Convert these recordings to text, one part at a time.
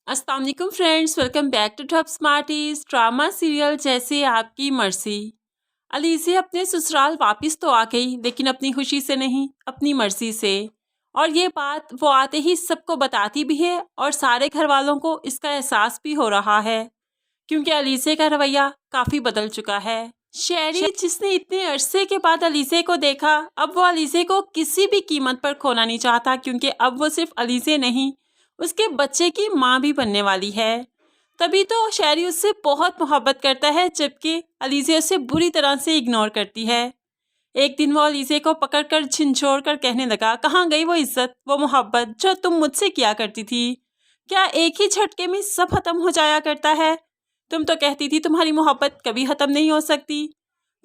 अस्सलाम वालेकुम friends, welcome back to Top Smarties. Drama serial जैसे आपकी मर्जी। अलीज़े अपने ससुराल वापस तो आ गई, लेकिन अपनी खुशी से नहीं, अपनी मर्जी से। और ये बात वो आते ही सबको बताती भी है और सारे घर वालों को इसका एहसास भी हो रहा है, क्योंकि अलीज़े का रवैया काफ़ी बदल चुका है। शहरी जिसने इतने अरसे के बाद अलीज़े को देखा, अब वो अलीज़े को किसी भी कीमत पर खोना नहीं चाहता, क्योंकि अब वो सिर्फ अलीज़े नहीं, उसके बच्चे की माँ भी बनने वाली है। तभी तो शहरी उससे बहुत मोहब्बत करता है, जबकि अलीज़े उसे बुरी तरह से इग्नोर करती है। एक दिन वो अलीज़े को पकड़कर झिंझोड़ कर कहने लगा, कहाँ गई वो इज्जत, वो मोहब्बत जो तुम मुझसे किया करती थी? क्या एक ही झटके में सब खत्म हो जाया करता है? तुम तो कहती थी तुम्हारी मोहब्बत कभी खत्म नहीं हो सकती।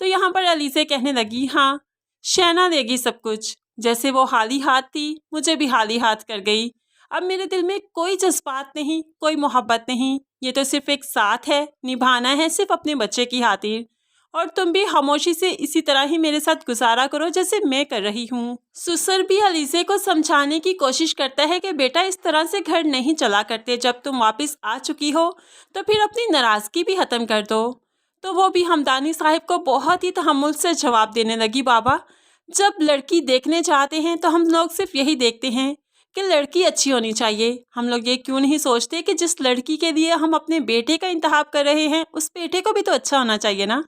तो यहाँ पर अलीज़े कहने लगी, हाँ, शहना देगी सब कुछ। जैसे वो हाली हाथ थी, मुझे भी हाली हाथ कर गई। अब मेरे दिल में कोई जज्बात नहीं, कोई मोहब्बत नहीं। ये तो सिर्फ एक साथ है, निभाना है सिर्फ अपने बच्चे की खातिर। और तुम भी खामोशी से इसी तरह ही मेरे साथ गुजारा करो जैसे मैं कर रही हूँ। ससुर भी अलीज़े को समझाने की कोशिश करता है कि बेटा, इस तरह से घर नहीं चला करते। जब तुम वापस आ चुकी हो तो फिर अपनी नाराज़गी भी ख़त्म कर दो। तो वो भी हमदानी साहिब को बहुत ही तहम्मुल से जवाब देने लगी, बाबा, जब लड़की देखने जाते हैं तो हम लोग सिर्फ यही देखते हैं कि लड़की अच्छी होनी चाहिए। हम लोग ये क्यों नहीं सोचते कि जिस लड़की के लिए हम अपने बेटे का इंतखाब कर रहे हैं, उस बेटे को भी तो अच्छा होना चाहिए ना।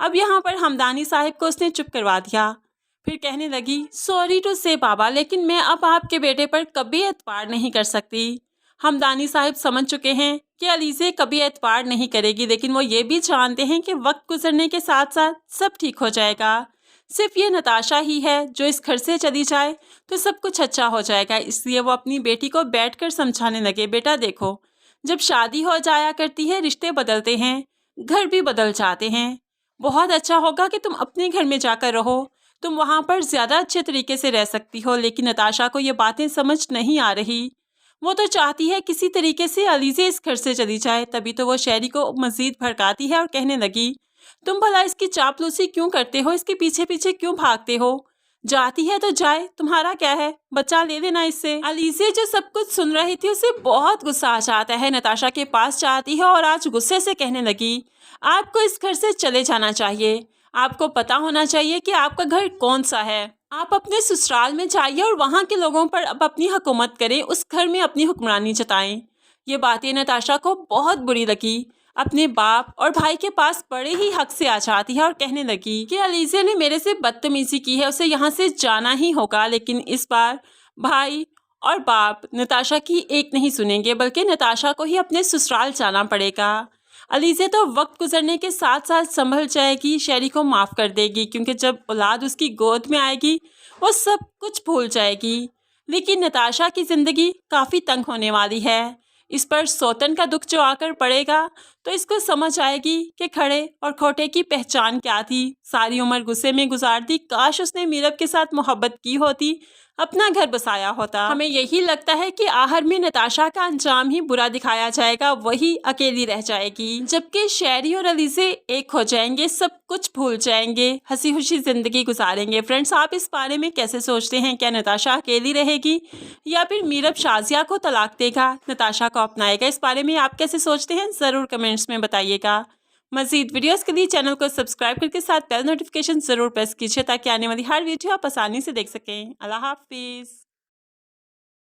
अब यहाँ पर हमदानी साहिब को उसने चुप करवा दिया। फिर कहने लगी, सॉरी टू से बाबा, लेकिन मैं अब आपके बेटे पर कभी एतबार नहीं कर सकती। हमदानी साहिब समझ चुके हैं कि अलीज़े कभी एतबार नहीं करेगी, लेकिन वो ये भी जानते हैं कि वक्त गुजरने के साथ साथ सब ठीक हो जाएगा। सिर्फ ये नताशा ही है जो इस घर से चली जाए तो सब कुछ अच्छा हो जाएगा। इसलिए वो अपनी बेटी को बैठकर समझाने लगे, बेटा देखो, जब शादी हो जाया करती है, रिश्ते बदलते हैं, घर भी बदल जाते हैं। बहुत अच्छा होगा कि तुम अपने घर में जाकर रहो, तुम वहाँ पर ज़्यादा अच्छे तरीके से रह सकती हो। लेकिन नताशा को ये बातें समझ नहीं आ रही। वो तो चाहती है किसी तरीके से अलीज़े इस घर से चली जाए। तभी तो वो शहरी को मज़ीद भड़काती है और कहने लगी, तुम भला इसकी चापलूसी क्यों करते हो, इसके पीछे पीछे क्यों भागते हो? जाती है तो जाए, तुम्हारा क्या है, बचा ले लेना इससे। अलीज़े जो सब कुछ सुन रही थी, उसे बहुत गुस्सा आ जाता है। नताशा के पास जाती है और आज गुस्से से कहने लगी, आपको इस घर से चले जाना चाहिए। आपको पता होना चाहिए कि आपका घर कौन सा है। आप अपने ससुराल में जाइए और वहाँ के लोगों पर अब अपनी हुकूमत करें, उस घर में अपनी हुक्मरानी जताएं। ये बातें नताशा को बहुत बुरी लगी। अपने बाप और भाई के पास बड़े ही हक से आ जाती है और कहने लगी कि अलीज़े ने मेरे से बदतमीजी की है, उसे यहाँ से जाना ही होगा। लेकिन इस बार भाई और बाप नताशा की एक नहीं सुनेंगे, बल्कि नताशा को ही अपने ससुराल जाना पड़ेगा। अलीज़े तो वक्त गुजरने के साथ साथ संभल जाएगी, शहरी को माफ़ कर देगी, क्योंकि जब औलाद उसकी गोद में आएगी वो सब कुछ भूल जाएगी। लेकिन नताशा की ज़िंदगी काफ़ी तंग होने वाली है। इस पर सौतन का दुख जो आकर पड़ेगा तो इसको समझ आएगी कि खड़े और खोटे की पहचान क्या थी। सारी उम्र गुस्से में गुजार दी, काश उसने मीरब के साथ मोहब्बत की होती, अपना घर बसाया होता। हमें यही लगता है कि आखिर में नताशा का अंजाम ही बुरा दिखाया जाएगा, वही अकेली रह जाएगी, जबकि शहरी और अलीज़े एक हो जाएंगे, सब कुछ भूल जाएंगे, हंसी खुशी जिंदगी गुजारेंगे। फ्रेंड्स, आप इस बारे में कैसे सोचते हैं? क्या नताशा अकेली रहेगी या फिर मीरब शाजिया को तलाक देगा, नताशा को अपनाएगा? इस बारे में आप कैसे सोचते हैं, ज़रूर कमेंट्स में बताइएगा। मज़ीद वीडियोस के लिए चैनल को सब्सक्राइब करके साथ बेल नोटिफिकेशन ज़रूर प्रेस कीजिए, ताकि आने वाली हर वीडियो आप आसानी से देख सकें। अल्लाह हाफिज़।